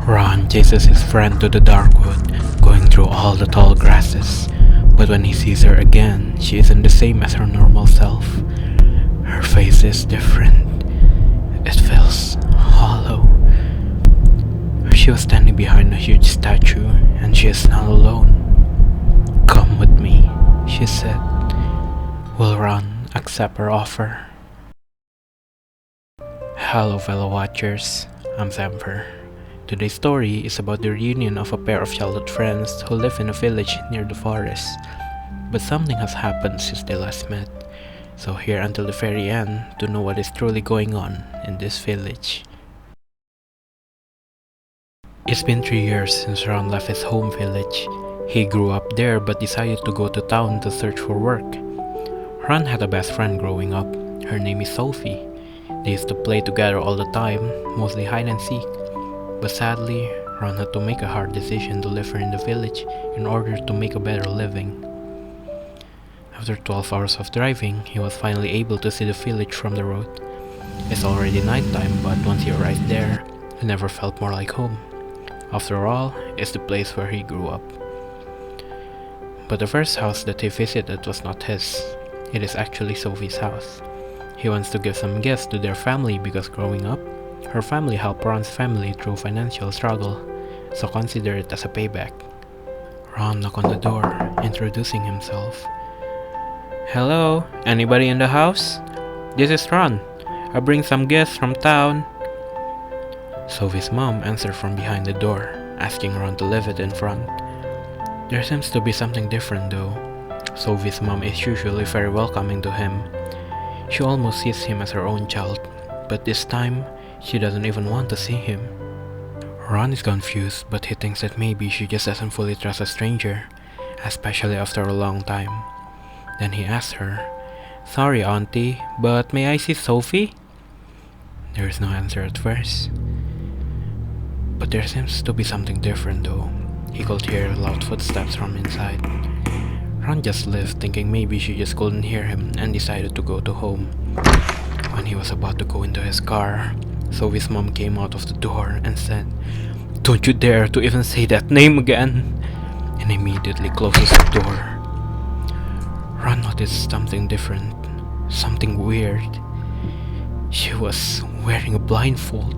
Ron chases his friend to the dark wood, going through all the tall grasses. But when he sees her again, she isn't the same as her normal self. Her face is different. It feels hollow. She was standing behind a huge statue, and she is not alone. "Come with me," she said. Will Ron accept her offer? Hello, fellow watchers. I'm Zamper. Today's story is about the reunion of a pair of childhood friends who live in a village near the forest. But something has happened since they last met, so here until the very end to know what is truly going on in this village. It's been 3 years since Ron left his home village. He grew up there but decided to go to town to search for work. Ron had a best friend growing up. Her name is Sophie. They used to play together all the time, mostly hide and seek. But sadly, Ron had to make a hard decision to leave her in the village in order to make a better living. After 12 hours of driving, he was finally able to see the village from the road. It's already nighttime, but once he arrived there, he never felt more like home. After all, it's the place where he grew up. But the first house that he visited was not his. It is actually Sophie's house. He wants to give some gifts to their family because growing up, her family helped Ron's family through financial struggle, so consider it as a payback. Ron knocked on the door, introducing himself. "Hello, anybody in the house? This is Ron. I bring some gifts from town." Sophie's mom answered from behind the door, asking Ron to leave it in front. There seems to be something different though. Sophie's mom is usually very welcoming to him. She almost sees him as her own child, but this time, she doesn't even want to see him. Ron is confused, but he thinks that maybe she just doesn't fully trust a stranger, especially after a long time. Then he asks her, "Sorry, Auntie, but may I see Sophie?" There is no answer at first. But there seems to be something different though. He could hear loud footsteps from inside. Ron just left, thinking maybe she just couldn't hear him, and decided to go to home. When he was about to go into his car, Sophie's mom came out of the door and said, "Don't you dare to even say that name again!" and immediately closes the door. Ron noticed something different, something weird. She was wearing a blindfold.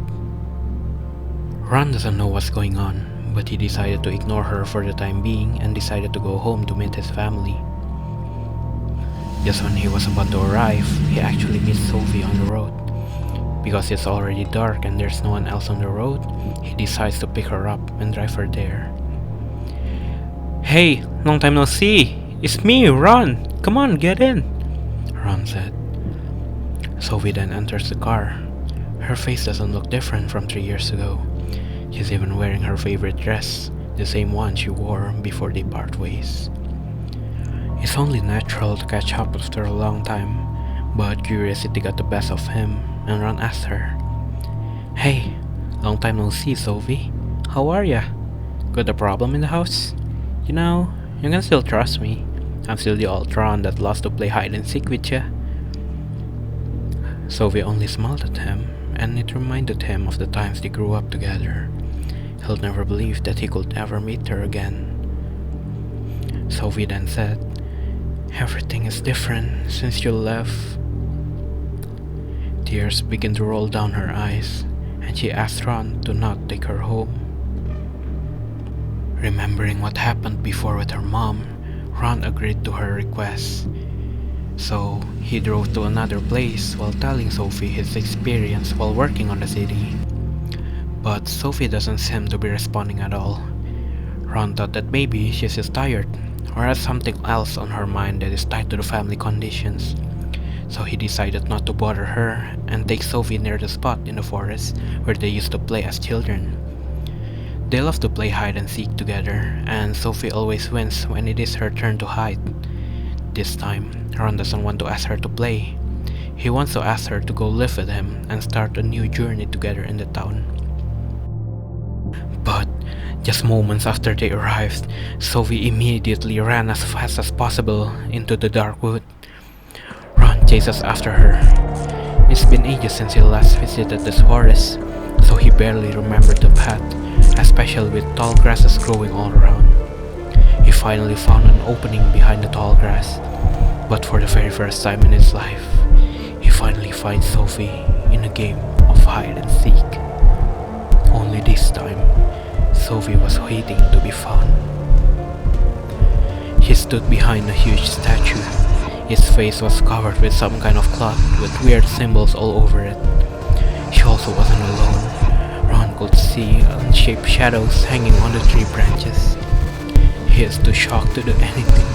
Ron doesn't know what's going on, but he decided to ignore her for the time being and decided to go home to meet his family. Just when he was about to arrive, he actually meets Sophie on the road. Because it's already dark and there's no one else on the road, he decides to pick her up and drive her there. "Hey, long time no see! It's me, Ron! Come on, get in!" Ron said. Sophie then enters the car. Her face doesn't look different from 3 years ago. She's even wearing her favorite dress, the same one she wore before they part ways. It's only natural to catch up after a long time, but curiosity got the best of him, and Ron asked her, "Hey, long time no see, Sophie. How are ya? Got a problem in the house? You know, you can still trust me. I'm still the old Ron that loves to play hide and seek with ya." Sophie only smiled at him, and it reminded him of the times they grew up together. He'll never believe that he could ever meet her again. Sophie then said, "Everything is different since you left." Tears began to roll down her eyes, and she asked Ron to not take her home. Remembering what happened before with her mom, Ron agreed to her request. So, he drove to another place while telling Sophie his experience while working on the city. But Sophie doesn't seem to be responding at all. Ron thought that maybe she's just tired, or has something else on her mind that is tied to the family conditions. So he decided not to bother her and take Sophie near the spot in the forest where they used to play as children. They love to play hide and seek together, and Sophie always wins when it is her turn to hide. This time, Ron doesn't want to ask her to play. He wants to ask her to go live with him and start a new journey together in the town. But just moments after they arrived, Sophie immediately ran as fast as possible into the dark wood. Ron chases after her. It's been ages since he last visited this forest, so he barely remembered the path. especially with tall grasses growing all around. He finally found an opening behind the tall grass, but for the very first time in his life, he finally finds Sophie in a game of hide and seek. Only this time, Sophie was waiting to be found. He stood behind a huge statue. His face was covered with some kind of cloth with weird symbols all over it. She also wasn't alone. Ron could see unshaped shadows hanging on the tree branches. He is too shocked to do anything.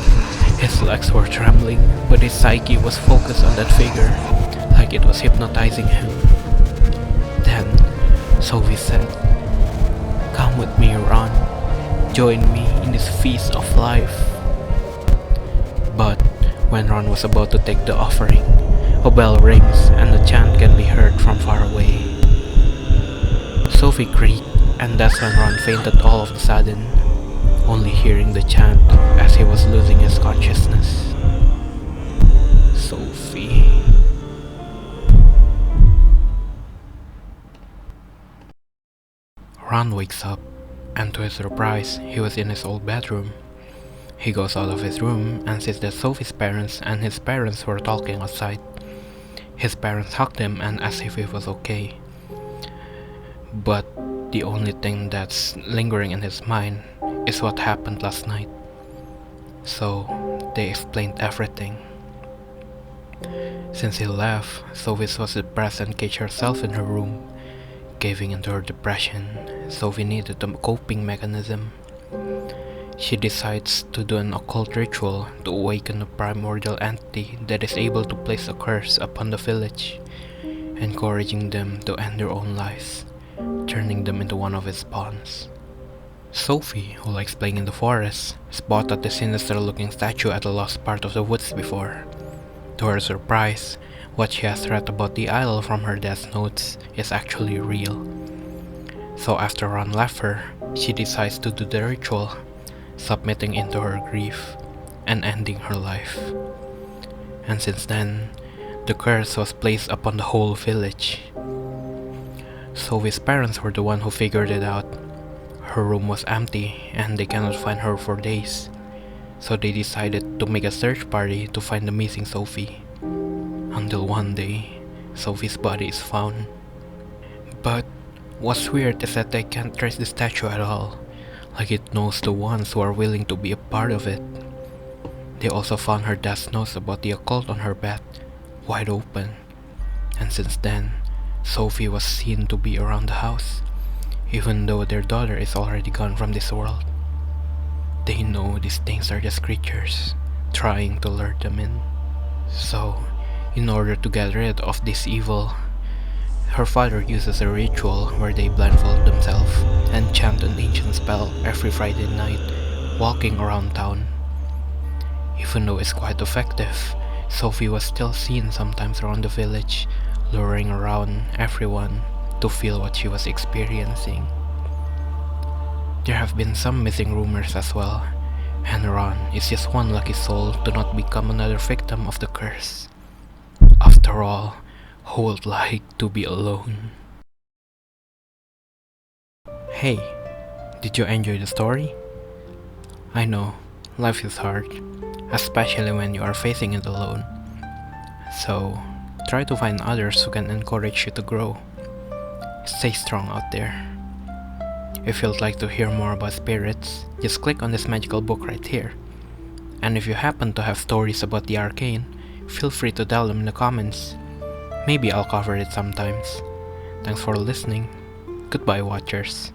His legs were trembling, but his psyche was focused on that figure, like it was hypnotizing him. Then, Sophie said, "Come with me, Ron. Join me in this feast of life." But when Ron was about to take the offering, a bell rings and the chant can be heard from far away. Sophie creaked, and that's when Ron fainted all of a sudden, only hearing the chant as he was losing his consciousness. Sophie. Ron wakes up, and to his surprise, he was in his old bedroom. He goes out of his room and sees that Sophie's parents and his parents were talking outside. His parents hugged him and asked if he was okay. But the only thing that's lingering in his mind is what happened last night. So they explained everything. Since he left, Sophie was depressed and caged herself in her room. Caving into her depression, Sophie needed a coping mechanism. She decides to do an occult ritual to awaken a primordial entity that is able to place a curse upon the village, encouraging them to end their own lives, turning them into one of its pawns. Sophie, who likes playing in the forest, spotted the sinister-looking statue at the lost part of the woods before. To her surprise, what she has read about the idol from her death notes is actually real. So after Ron left her, she decides to do the ritual, submitting into her grief and ending her life. And since then, the curse was placed upon the whole village. Sophie's parents were the one who figured it out. Her room was empty and they cannot find her for days, so they decided to make a search party to find the missing Sophie. Until one day, Sophie's body is found. But what's weird is that they can't trace the statue at all, like it knows the ones who are willing to be a part of it. They also found her death notes about the occult on her bed, wide open. And since then, Sophie was seen to be around the house, even though their daughter is already gone from this world. They know these things are just creatures, trying to lure them in. So, in order to get rid of this evil, her father uses a ritual where they blindfold themselves and chant an ancient spell every Friday night, walking around town. Even though it's quite effective, Sophie was still seen sometimes around the village, luring around everyone to feel what she was experiencing. There have been some missing rumors as well, and Ron is just one lucky soul to not become another victim of the curse. After all, who would like to be alone? Hey, did you enjoy the story? I know, life is hard, especially when you are facing it alone. So, try to find others who can encourage you to grow. Stay strong out there. If you'd like to hear more about spirits, just click on this magical book right here. And if you happen to have stories about the arcane, feel free to tell them in the comments. Maybe I'll cover it sometimes. Thanks for listening. Goodbye, watchers.